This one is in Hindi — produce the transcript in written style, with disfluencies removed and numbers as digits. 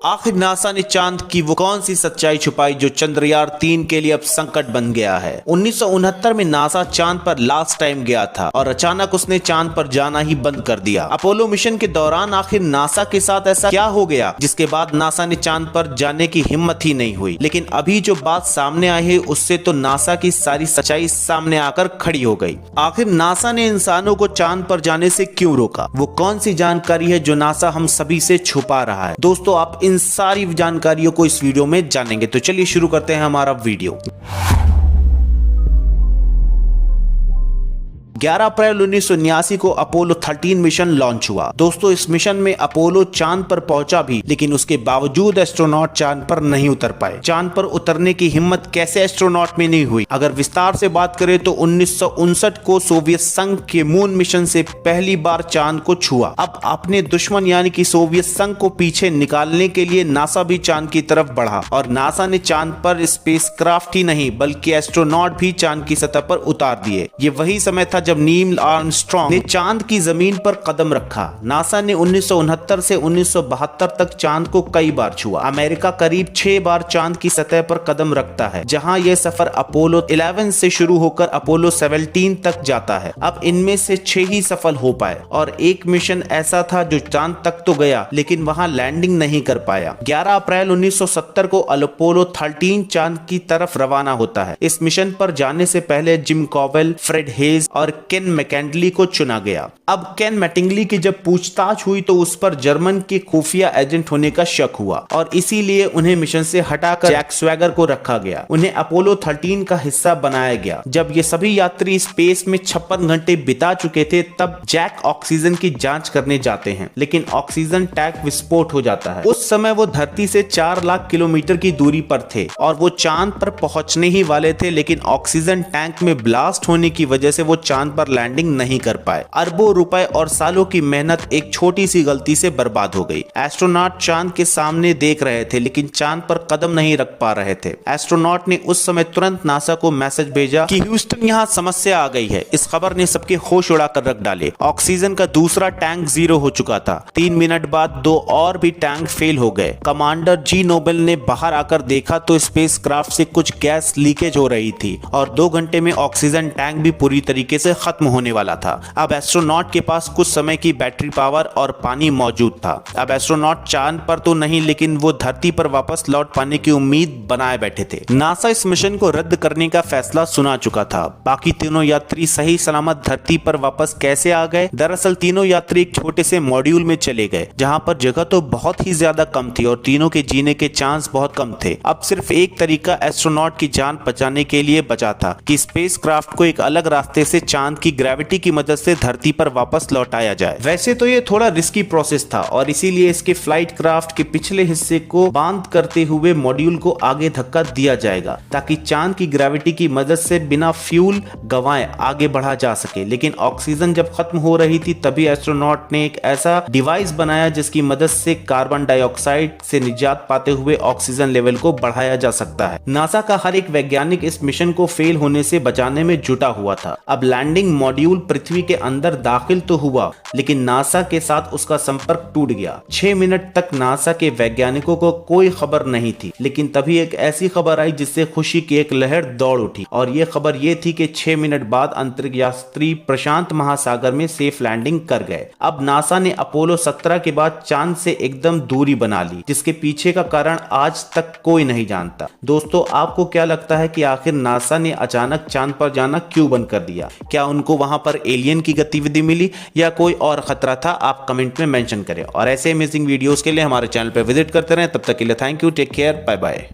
आखिर नासा ने चांद की वो कौन सी सच्चाई छुपाई जो चंद्रयान-3 के लिए अब संकट बन गया है। 1969 में नासा चांद पर लास्ट टाइम गया था और अचानक उसने चांद पर जाना ही बंद कर दिया। अपोलो मिशन के दौरान आखिर नासा के साथ ऐसा क्या हो गया जिसके बाद नासा ने चांद पर जाने की हिम्मत ही नहीं हुई। लेकिन अभी जो बात सामने आई है उससे तो नासा की सारी सच्चाई सामने आकर खड़ी हो गई। आखिर नासा ने इंसानों को चांद पर जाने से क्यों रोका, वो कौन सी जानकारी है जो नासा हम सभी से छुपा रहा है। दोस्तों आप इन सारी जानकारियों को इस वीडियो में जानेंगे, तो चलिए शुरू करते हैं हमारा वीडियो। 11 अप्रैल 1979 को अपोलो 13 मिशन लॉन्च हुआ। दोस्तों इस मिशन में अपोलो चांद पर पहुंचा भी, लेकिन उसके बावजूद एस्ट्रोनॉट चांद पर नहीं उतर पाए। चांद पर उतरने की हिम्मत कैसे एस्ट्रोनॉट में नहीं हुई? अगर विस्तार से बात करें तो 1959 को सोवियत संघ के मून मिशन से पहली बार चांद को छुआ। अब अपने दुश्मन यानी कि सोवियत संघ को पीछे निकालने के लिए नासा भी चांद की तरफ बढ़ा और नासा ने चांद पर स्पेसक्राफ्ट ही नहीं बल्कि एस्ट्रोनॉट भी चांद की सतह पर उतार दिए। ये वही समय था जब नील आर्मस्ट्रांग ने चांद की जमीन पर कदम रखा। नासा ने 1969 से 1972 तक चांद को कई बार छुआ। अमेरिका करीब 6 बार चांद की सतह पर कदम रखता है, जहां यह सफर अपोलो 11 से शुरू होकर अपोलो 17 तक जाता है। अब इनमें से 6 ही सफल हो पाए और एक मिशन ऐसा था जो चांद तक तो गया लेकिन वहां लैंडिंग नहीं कर पाया। 11 अप्रैल 1970 को अपोलो 13 चांद की तरफ रवाना होता है। इस मिशन पर जाने से पहले जिम कॉवेल, फ्रेड हेज और केन मैटिंगली को चुना गया। अब केन मैटिंगली की जब पूछताछ हुई तो उस पर जर्मन के खुफिया एजेंट होने का शक हुआ और इसीलिए उन्हें मिशन से हटाकर जैक स्वैगर को रखा गया। उन्हें अपोलो 13 का हिस्सा बनाया गया। जब ये सभी यात्री स्पेस में 56 घंटे बिता चुके थे तब जैक ऑक्सीजन की जांच करने जाते हैं, लेकिन ऑक्सीजन टैंक विस्फोट हो जाता है। उस समय वो धरती से 4 लाख किलोमीटर की दूरी पर थे और वो चांद पर पहुंचने ही वाले थे, लेकिन ऑक्सीजन टैंक में ब्लास्ट होने की वजह से वो चांद पर लैंडिंग नहीं कर पाए। अरबों रुपए और सालों की मेहनत एक छोटी सी गलती से बर्बाद हो गई। एस्ट्रोनॉट चांद के सामने देख रहे थे लेकिन चांद पर कदम नहीं रख पा रहे थे। एस्ट्रोनॉट ने उस समय तुरंत नासा को मैसेज भेजा कि ह्यूस्टन यहाँ समस्या आ गई है। इस खबर ने सबके होश उड़ाकर रख डाले। ऑक्सीजन का दूसरा टैंक 0 हो चुका था। 3 मिनट बाद 2 और भी टैंक फेल हो गए। कमांडर जी नोबेल ने बाहर आकर देखा तो स्पेसक्राफ्ट से कुछ गैस लीकेज हो रही थी और 2 घंटे में ऑक्सीजन टैंक भी पूरी तरीके से खत्म होने वाला था। अब एस्ट्रोनॉट के पास कुछ समय की बैटरी पावर और पानी मौजूद था। अब एस्ट्रोनॉट चांद पर तो नहीं लेकिन वो धरती पर वापस लौट पाने की उम्मीद बनाए बैठे थे। नासा इस मिशन को रद्द करने का फैसला सुना चुका था। बाकी तीनों यात्री सही सलामत धरती पर वापस कैसे आ गए? दरअसल तीनों यात्री एक छोटे से मॉड्यूल में चले गए जहां पर जगह तो बहुत ही ज्यादा कम थी और तीनों के जीने के चांस बहुत कम थे। अब सिर्फ एक तरीका एस्ट्रोनॉट की जान बचाने के लिए बचा था कि स्पेसक्राफ्ट को एक अलग रास्ते से चांद की ग्रेविटी की मदद से धरती पर वापस लौटाया जाए। वैसे तो ये थोड़ा रिस्की प्रोसेस था और इसीलिए इसके फ्लाइट क्राफ्ट के पिछले हिस्से को बांध करते हुए मॉड्यूल को आगे धक्का दिया जाएगा ताकि चांद की ग्रेविटी की मदद से बिना फ्यूल गंवाए आगे बढ़ा जा सके। लेकिन ऑक्सीजन जब खत्म हो रही थी तभी एस्ट्रोनॉट ने एक ऐसा डिवाइस बनाया जिसकी मदद से कार्बन डाइऑक्साइड से निजात पाते हुए ऑक्सीजन लेवल को बढ़ाया जा सकता है। नासा का हर एक वैज्ञानिक इस मिशन को फेल होने से बचाने में जुटा हुआ था। अब लैंडिंग मॉड्यूल पृथ्वी के अंदर दाखिल तो हुआ लेकिन नासा के साथ उसका संपर्क टूट गया। 6 मिनट तक नासा के वैज्ञानिकों को कोई खबर नहीं थी, लेकिन तभी एक ऐसी खबर आई जिससे खुशी की एक लहर दौड़ उठी और ये खबर ये थी कि 6 मिनट बाद अंतरिक्ष यात्री प्रशांत महासागर में सेफ लैंडिंग कर गए। अब नासा ने अपोलो 17 के बाद चांद से एकदम दूरी बना ली, जिसके पीछे का कारण आज तक कोई नहीं जानता। दोस्तों आपको क्या लगता है कि आखिर नासा ने अचानक चांद पर जाना क्यों बंद कर दिया? क्या उनको वहां पर एलियन की गतिविधि मिली या कोई और खतरा था? आप कमेंट में मेंशन करें और ऐसे अमेजिंग वीडियोस के लिए हमारे चैनल पर विजिट करते रहें। तब तक के लिए thank you, take care, bye bye.